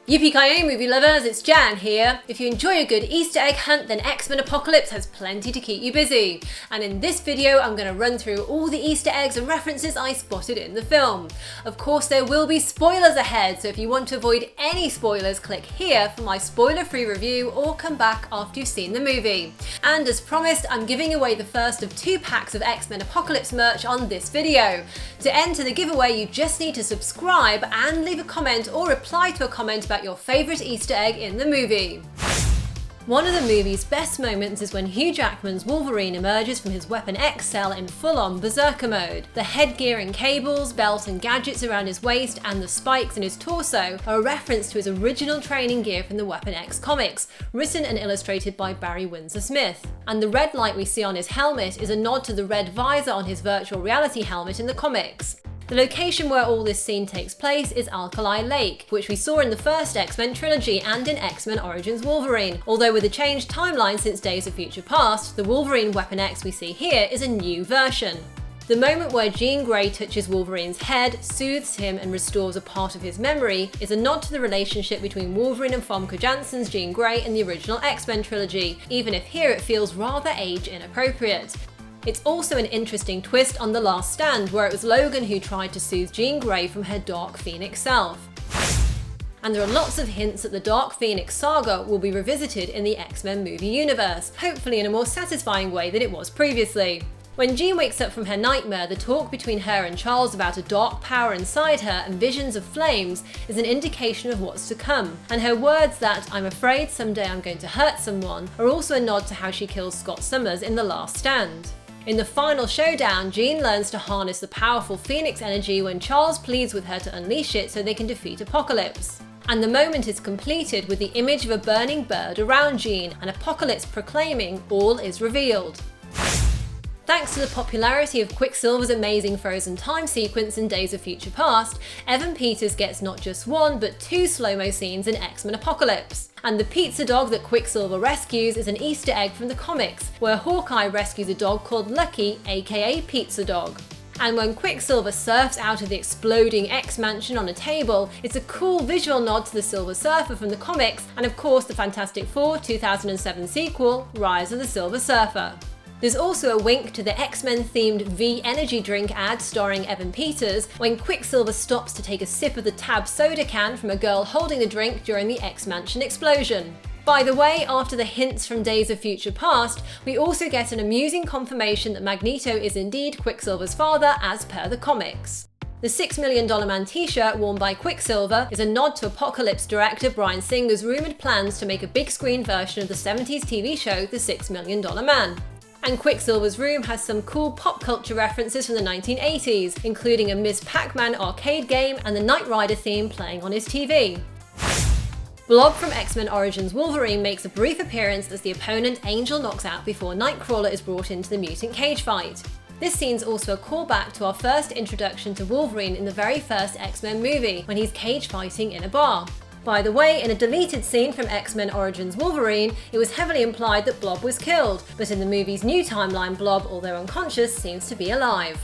Yippee-ki-yay movie lovers, it's Jan here. If you enjoy a good Easter egg hunt, then X-Men Apocalypse has plenty to keep you busy. And in this video, I'm going to run through all the Easter eggs and references I spotted in the film. Of course, there will be spoilers ahead, so if you want to avoid any spoilers, click here for my spoiler-free review or come back after you've seen the movie. And as promised, I'm giving away the first of 2 packs of X-Men Apocalypse merch on this video. To enter the giveaway, you just need to subscribe and leave a comment or reply to a comment about your favourite Easter egg in the movie. One of the movie's best moments is when Hugh Jackman's Wolverine emerges from his Weapon X cell in full-on berserker mode. The headgear and cables, belt and gadgets around his waist, and the spikes in his torso are a reference to his original training gear from the Weapon X comics, written and illustrated by Barry Windsor Smith. And the red light we see on his helmet is a nod to the red visor on his virtual reality helmet in the comics. The location where all this scene takes place is Alkali Lake, which we saw in the first X-Men trilogy and in X-Men Origins Wolverine, although with a changed timeline since Days of Future Past, the Wolverine Weapon X we see here is a new version. The moment where Jean Grey touches Wolverine's head, soothes him and restores a part of his memory is a nod to the relationship between Wolverine and Famke Janssen's Jean Grey in the original X-Men trilogy, even if here it feels rather age inappropriate. It's also an interesting twist on The Last Stand, where it was Logan who tried to soothe Jean Grey from her Dark Phoenix self. And there are lots of hints that the Dark Phoenix saga will be revisited in the X-Men movie universe, hopefully in a more satisfying way than it was previously. When Jean wakes up from her nightmare, the talk between her and Charles about a dark power inside her and visions of flames is an indication of what's to come, and her words that "I'm afraid someday I'm going to hurt someone" are also a nod to how she kills Scott Summers in The Last Stand. In the final showdown, Jean learns to harness the powerful Phoenix energy when Charles pleads with her to unleash it so they can defeat Apocalypse. And the moment is completed with the image of a burning bird around Jean and Apocalypse proclaiming "all is revealed." Thanks to the popularity of Quicksilver's amazing frozen time sequence in Days of Future Past, Evan Peters gets not just 1 but 2 slow-mo scenes in X-Men Apocalypse. And the pizza dog that Quicksilver rescues is an Easter egg from the comics, where Hawkeye rescues a dog called Lucky, aka Pizza Dog. And when Quicksilver surfs out of the exploding X-Mansion on a table, it's a cool visual nod to the Silver Surfer from the comics, and of course the Fantastic Four 2007 sequel, Rise of the Silver Surfer. There's also a wink to the X-Men themed V Energy drink ad starring Evan Peters when Quicksilver stops to take a sip of the Tab soda can from a girl holding the drink during the X-Mansion explosion. By the way, after the hints from Days of Future Past, we also get an amusing confirmation that Magneto is indeed Quicksilver's father as per the comics. The $6 Million Man t-shirt worn by Quicksilver is a nod to Apocalypse director Bryan Singer's rumoured plans to make a big screen version of the 70s TV show The $6 Million Man. And Quicksilver's room has some cool pop culture references from the 1980s, including a Ms. Pac-Man arcade game and the Knight Rider theme playing on his TV. BLOB from X-Men Origins Wolverine makes a brief appearance as the opponent Angel knocks out before Nightcrawler is brought into the mutant cage fight. This scene's also a callback to our first introduction to Wolverine in the very first X-Men movie, when he's cage fighting in a bar. By the way, in a deleted scene from X-Men Origins Wolverine, it was heavily implied that BLOB was killed, but in the movie's new timeline, BLOB, although unconscious, seems to be alive.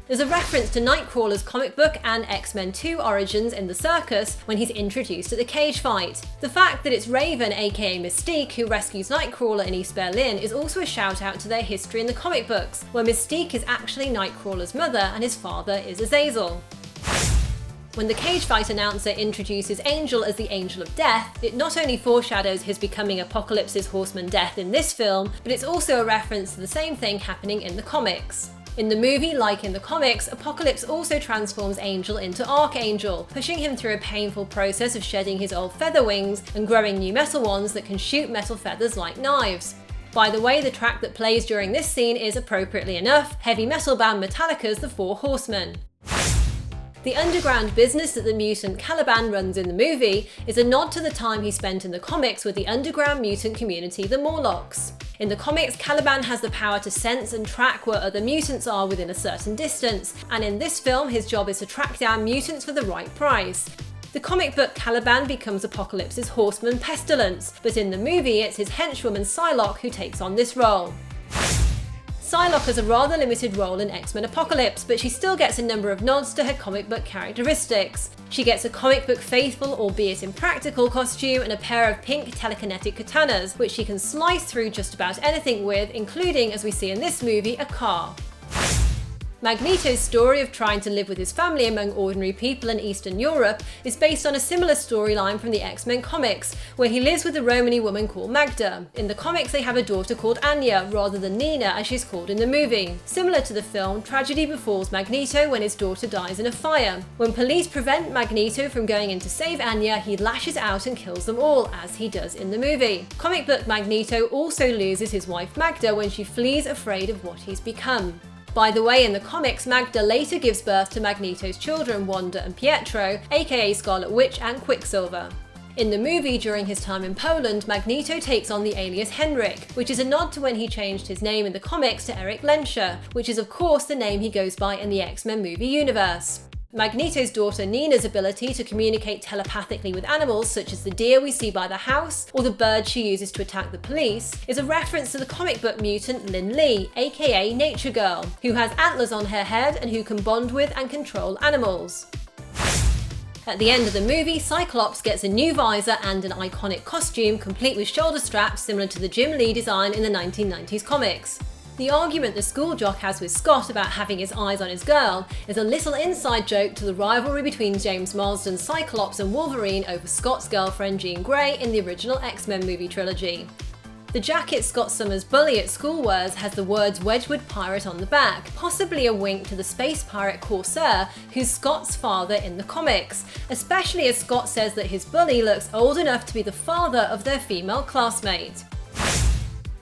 There's a reference to Nightcrawler's comic book and X-Men 2 Origins in the circus when he's introduced at the cage fight. The fact that it's Raven, aka Mystique, who rescues Nightcrawler in East Berlin is also a shout out to their history in the comic books, where Mystique is actually Nightcrawler's mother and his father is Azazel. When the cage fight announcer introduces Angel as the Angel of Death, it not only foreshadows his becoming Apocalypse's Horseman Death in this film, but it's also a reference to the same thing happening in the comics. In the movie, like in the comics, Apocalypse also transforms Angel into Archangel, pushing him through a painful process of shedding his old feather wings and growing new metal ones that can shoot metal feathers like knives. By the way, the track that plays during this scene is, appropriately enough, heavy metal band Metallica's The Four Horsemen. The underground business that the mutant CALIBAN runs in the movie is a nod to the time he spent in the comics with the underground mutant community, the Morlocks. In the comics, CALIBAN has the power to sense and track where other mutants are within a certain distance, and in this film his job is to track down mutants for the right price. The comic book CALIBAN becomes Apocalypse's horseman Pestilence, but in the movie it's his henchwoman Psylocke who takes on this role. Psylocke has a rather limited role in X-Men Apocalypse, but she still gets a number of nods to her comic book characteristics. She gets a comic book faithful, albeit impractical, costume and a pair of pink telekinetic katanas, which she can slice through just about anything with, including, as we see in this movie, a car. Magneto's story of trying to live with his family among ordinary people in Eastern Europe is based on a similar storyline from the X-Men comics, where he lives with a Romany woman called Magda. In the comics they have a daughter called Anya, rather than Nina as she's called in the movie. Similar to the film, tragedy befalls Magneto when his daughter dies in a fire. When police prevent Magneto from going in to save Anya, he lashes out and kills them all, as he does in the movie. Comic book Magneto also loses his wife Magda when she flees afraid of what he's become. By the way, in the comics, Magda later gives birth to Magneto's children, Wanda and Pietro, aka Scarlet Witch and Quicksilver. In the movie, during his time in Poland, Magneto takes on the alias Henrik, which is a nod to when he changed his name in the comics to Eric Lenscher, which is of course the name he goes by in the X-Men movie universe. Magneto's daughter Nina's ability to communicate telepathically with animals, such as the deer we see by the house, or the bird she uses to attack the police, is a reference to the comic book mutant Lin Lee, aka Nature Girl, who has antlers on her head and who can bond with and control animals. At the end of the movie, Cyclops gets a new visor and an iconic costume, complete with shoulder straps similar to the JUBILEE design in the 1990s comics. The argument the school jock has with Scott about having his eyes on his girl is a little inside joke to the rivalry between James Marsden's Cyclops and Wolverine over Scott's girlfriend Jean Grey in the original X-Men movie trilogy. The jacket Scott Summers' bully at school wears has the words Wedgwood Pirate on the back, possibly a wink to the space pirate Corsair, who's Scott's father in the comics, especially as Scott says that his bully looks old enough to be the father of their female classmate.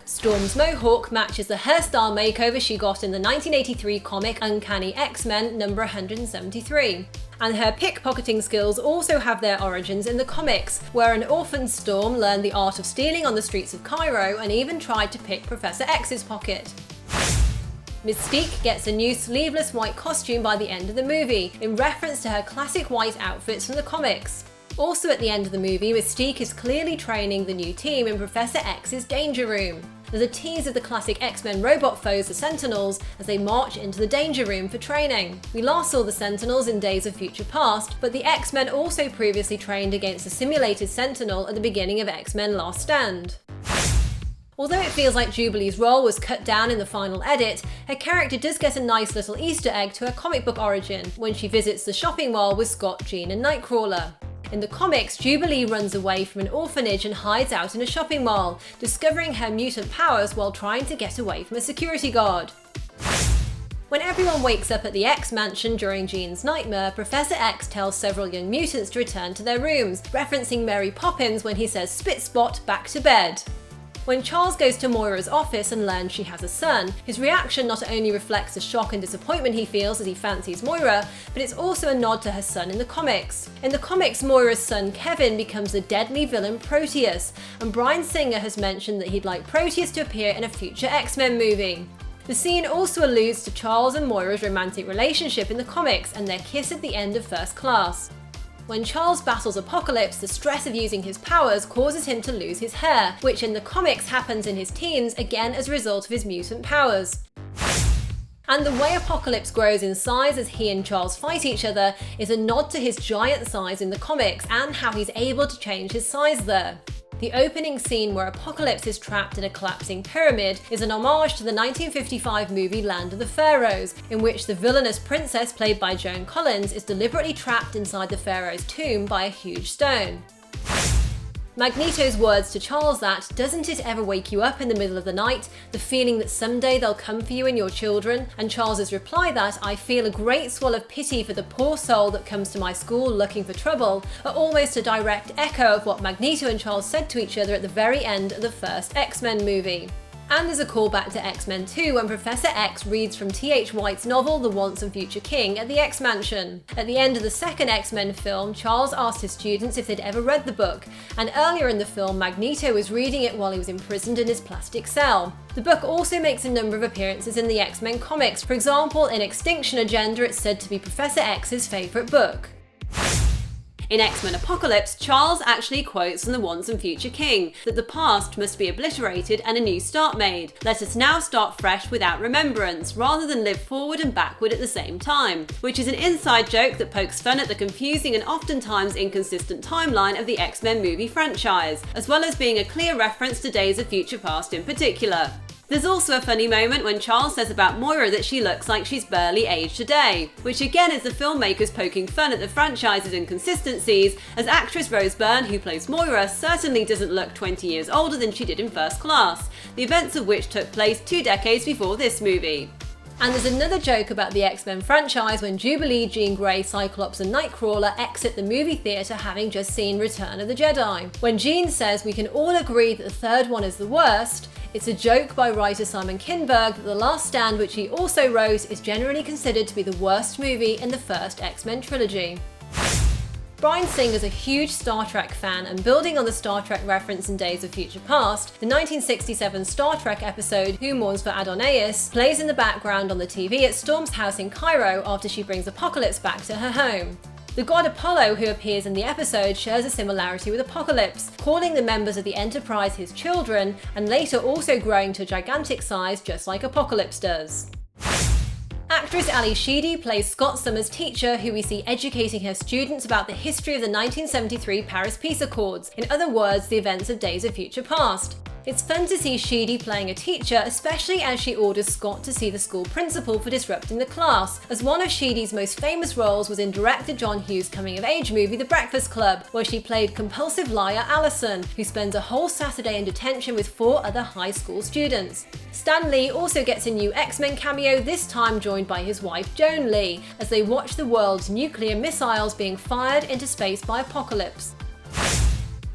Storm's mohawk matches the hairstyle makeover she got in the 1983 comic Uncanny X-Men number 173. And her pickpocketing skills also have their origins in the comics, where an orphaned Storm learned the art of stealing on the streets of Cairo and even tried to pick Professor X's pocket. Mystique gets a new sleeveless white costume by the end of the movie, in reference to her classic white outfits from the comics. Also at the end of the movie, Mystique is clearly training the new team in Professor X's Danger Room. There's a tease of the classic X-Men robot foes, the Sentinels, as they march into the Danger Room for training. We last saw the Sentinels in Days of Future Past, but the X-Men also previously trained against the simulated Sentinel at the beginning of X-Men Last Stand. Although it feels like Jubilee's role was cut down in the final edit, her character does get a nice little Easter egg to her comic book origin when she visits the shopping mall with Scott, Jean and Nightcrawler. In the comics, Jubilee runs away from an orphanage and hides out in a shopping mall, discovering her mutant powers while trying to get away from a security guard. When everyone wakes up at the X mansion during Jean's nightmare, Professor X tells several young mutants to return to their rooms, referencing Mary Poppins when he says "spit spot, back to bed." When Charles goes to Moira's office and learns she has a son, his reaction not only reflects the shock and disappointment he feels as he fancies Moira, but it's also a nod to her son in the comics. In the comics, Moira's son Kevin becomes the deadly villain Proteus, and Bryan Singer has mentioned that he'd like Proteus to appear in a future X-Men movie. The scene also alludes to Charles and Moira's romantic relationship in the comics and their kiss at the end of First Class. When Charles battles Apocalypse, the stress of using his powers causes him to lose his hair, which in the comics happens in his teens, again as a result of his mutant powers. And the way Apocalypse grows in size as he and Charles fight each other is a nod to his giant size in the comics and how he's able to change his size there. The opening scene where Apocalypse is trapped in a collapsing pyramid is an homage to the 1955 movie Land of the Pharaohs, in which the villainous princess played by Joan Collins is deliberately trapped inside the pharaoh's tomb by a huge stone. Magneto's words to Charles that, "Doesn't it ever wake you up in the middle of the night, the feeling that someday they'll come for you and your children?" and Charles's reply that, "I feel a great swell of pity for the poor soul that comes to my school looking for trouble," are almost a direct echo of what Magneto and Charles said to each other at the very end of the first X-Men movie. And there's a callback to X-Men 2 when Professor X reads from T.H. White's novel The Once and Future King at the X Mansion. At the end of the second X-Men film, Charles asked his students if they'd ever read the book, and earlier in the film, Magneto was reading it while he was imprisoned in his plastic cell. The book also makes a number of appearances in the X-Men comics. For example, in Extinction Agenda, it's said to be Professor X's favourite book. In X-Men Apocalypse, Charles actually quotes from the Once and Future King that the past must be obliterated and a new start made. Let us now start fresh without remembrance, rather than live forward and backward at the same time, which is an inside joke that pokes fun at the confusing and oftentimes inconsistent timeline of the X-Men movie franchise, as well as being a clear reference to Days of Future Past in particular. There's also a funny moment when Charles says about Moira that she looks like she's barely aged a day, which again is the filmmakers poking fun at the franchise's inconsistencies, as actress Rose Byrne, who plays Moira, certainly doesn't look 20 years older than she did in First Class, the events of which took place 2 decades before this movie. And there's another joke about the X-Men franchise when Jubilee, Jean Grey, Cyclops and Nightcrawler exit the movie theatre having just seen Return of the Jedi. When Jean says we can all agree that the third one is the worst, it's a joke by writer Simon Kinberg that The Last Stand, which he also wrote, is generally considered to be the worst movie in the first X-Men trilogy. Bryan Singer is a huge Star Trek fan, and building on the Star Trek reference in Days of Future Past, the 1967 Star Trek episode Who Mourns for Adonais plays in the background on the TV at Storm's house in Cairo after she brings Apocalypse back to her home. The god Apollo, who appears in the episode, shares a similarity with Apocalypse, calling the members of the Enterprise his children, and later also growing to a gigantic size just like Apocalypse does. Actress Ali Sheedy plays Scott Summers' teacher, who we see educating her students about the history of the 1973 Paris Peace Accords, in other words, the events of Days of Future Past. It's fun to see Sheedy playing a teacher, especially as she orders Scott to see the school principal for disrupting the class, as one of Sheedy's most famous roles was in director John Hughes' coming-of-age movie The Breakfast Club, where she played compulsive liar Allison, who spends a whole Saturday in detention with 4 other high school students. Stan Lee also gets a new X-Men cameo, this time joined by his wife Joan Lee, as they watch the world's nuclear missiles being fired into space by Apocalypse.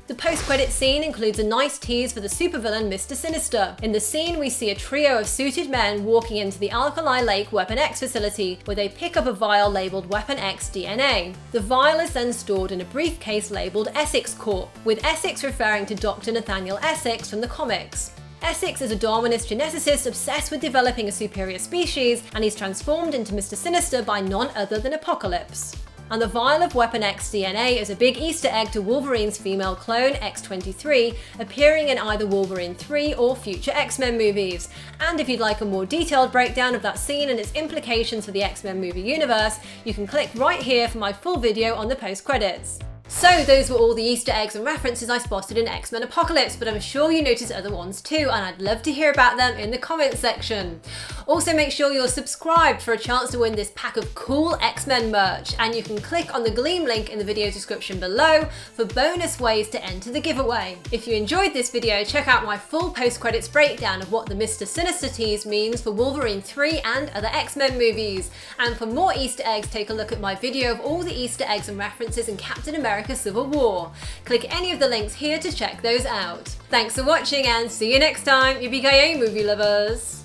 The post-credit scene includes a nice tease for the supervillain Mr. Sinister. In the scene, we see a trio of suited men walking into the Alkali Lake Weapon X facility, where they pick up a vial labelled Weapon X DNA. The vial is then stored in a briefcase labelled Essex Corp, with Essex referring to Dr. Nathaniel Essex from the comics. Essex is a Darwinist geneticist obsessed with developing a superior species, and he's transformed into Mr. Sinister by none other than Apocalypse. And the vial of Weapon X DNA is a big Easter egg to Wolverine's female clone, X-23, appearing in either Wolverine 3 or future X-Men movies. And if you'd like a more detailed breakdown of that scene and its implications for the X-Men movie universe, you can click right here for my full video on the post-credits. So those were all the Easter eggs and references I spotted in X-Men Apocalypse, but I'm sure you noticed other ones too, and I'd love to hear about them in the comments section. Also make sure you're subscribed for a chance to win this pack of cool X-Men merch, and you can click on the Gleam link in the video description below for bonus ways to enter the giveaway. If you enjoyed this video, check out my full post-credits breakdown of what the Mr. Sinister tease means for Wolverine 3 and other X-Men movies. And for more Easter eggs, take a look at my video of all the Easter eggs and references in Captain America Civil War. Click any of the links here to check those out. Thanks for watching, and see you next time, yippee-ki-yay movie lovers!